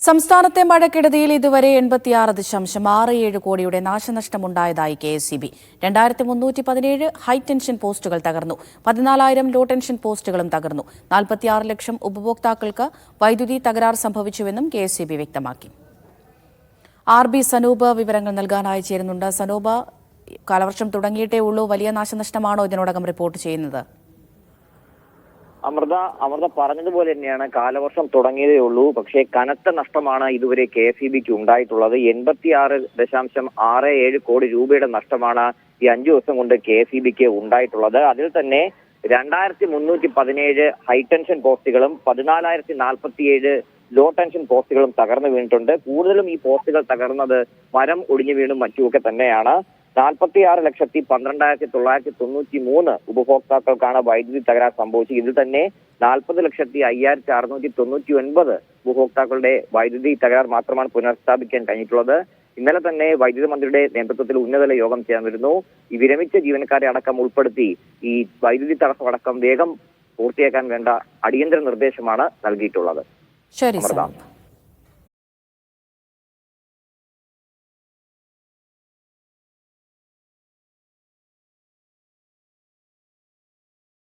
സംസ്ഥാനത്തെ മഴക്കെടുതിയിൽ ഇതുവരെ 86.67 കോടിയുടെ നാശനഷ്ടമുണ്ടായതായി KSEB. 2317 ഹൈടെൻഷൻ പോസ്റ്റുകൾ തകർന്നു. 14,000 ലോ ടെൻഷൻ പോസ്റ്റുകളും തകർന്നു. 46 ലക്ഷം ഉപഭോക്താക്കൾക്ക് വൈദ്യുതി തകരാർ സംഭവിച്ചുവെന്നും KSEB വ്യക്തമാക്കി. RB സനൂപ് വിവരങ്ങൾ നൽകാനായി ചേരുന്നുണ്ട്. സനൂപ്, കാലവർഷം തുടങ്ങിയിട്ടേ ഉള്ളൂ, വലിയ നാശനഷ്ടമാണോ ഇതിനോടകം റിപ്പോർട്ട് ചെയ്യുന്നത്? അമൃത പറഞ്ഞതുപോലെ തന്നെയാണ്, കാലവർഷം തുടങ്ങിയതേ ഉള്ളൂ. പക്ഷേ കനത്ത നഷ്ടമാണ് ഇതുവരെ KSEBക്ക് ഉണ്ടായിട്ടുള്ളത്. 86.67 കോടി രൂപയുടെ നഷ്ടമാണ് ഈ 5 ദിവസം കൊണ്ട് KSEBക്ക് ഉണ്ടായിട്ടുള്ളത്. അതിൽ തന്നെ 2317 ഹൈടെൻഷൻ പോസ്റ്റുകളും 14,047 ലോ ടെൻഷൻ പോസ്റ്റുകളും തകർന്നു വീണിട്ടുണ്ട്. കൂടുതലും ഈ പോസ്റ്റുകൾ തകർന്നത് മരം ഒടിഞ്ഞു വീണും മറ്റുമൊക്കെ തന്നെയാണ്. 46,12,993 ഉപഭോക്താക്കൾക്കാണ് വൈദ്യുതി തകരാർ സംഭവിച്ചത്. ഇതിൽ തന്നെ 40,05,699 ഉപഭോക്താക്കളുടെ വൈദ്യുതി തകരാർ മാത്രമാണ് പുനഃസ്ഥാപിക്കാൻ കഴിഞ്ഞിട്ടുള്ളത്. ഇന്നലെ തന്നെ വൈദ്യുതി മന്ത്രിയുടെ നേതൃത്വത്തിൽ ഉന്നതതല യോഗം ചേർന്നിരുന്നു. ഈ വിരമിച്ച ജീവനക്കാരെ അടക്കം ഉൾപ്പെടുത്തി ഈ വൈദ്യുതി തടസ്സമടക്കം വേഗം പൂർത്തിയാക്കാൻ വേണ്ട അടിയന്തര നിർദ്ദേശമാണ് നൽകിയിട്ടുള്ളത്. ശരി.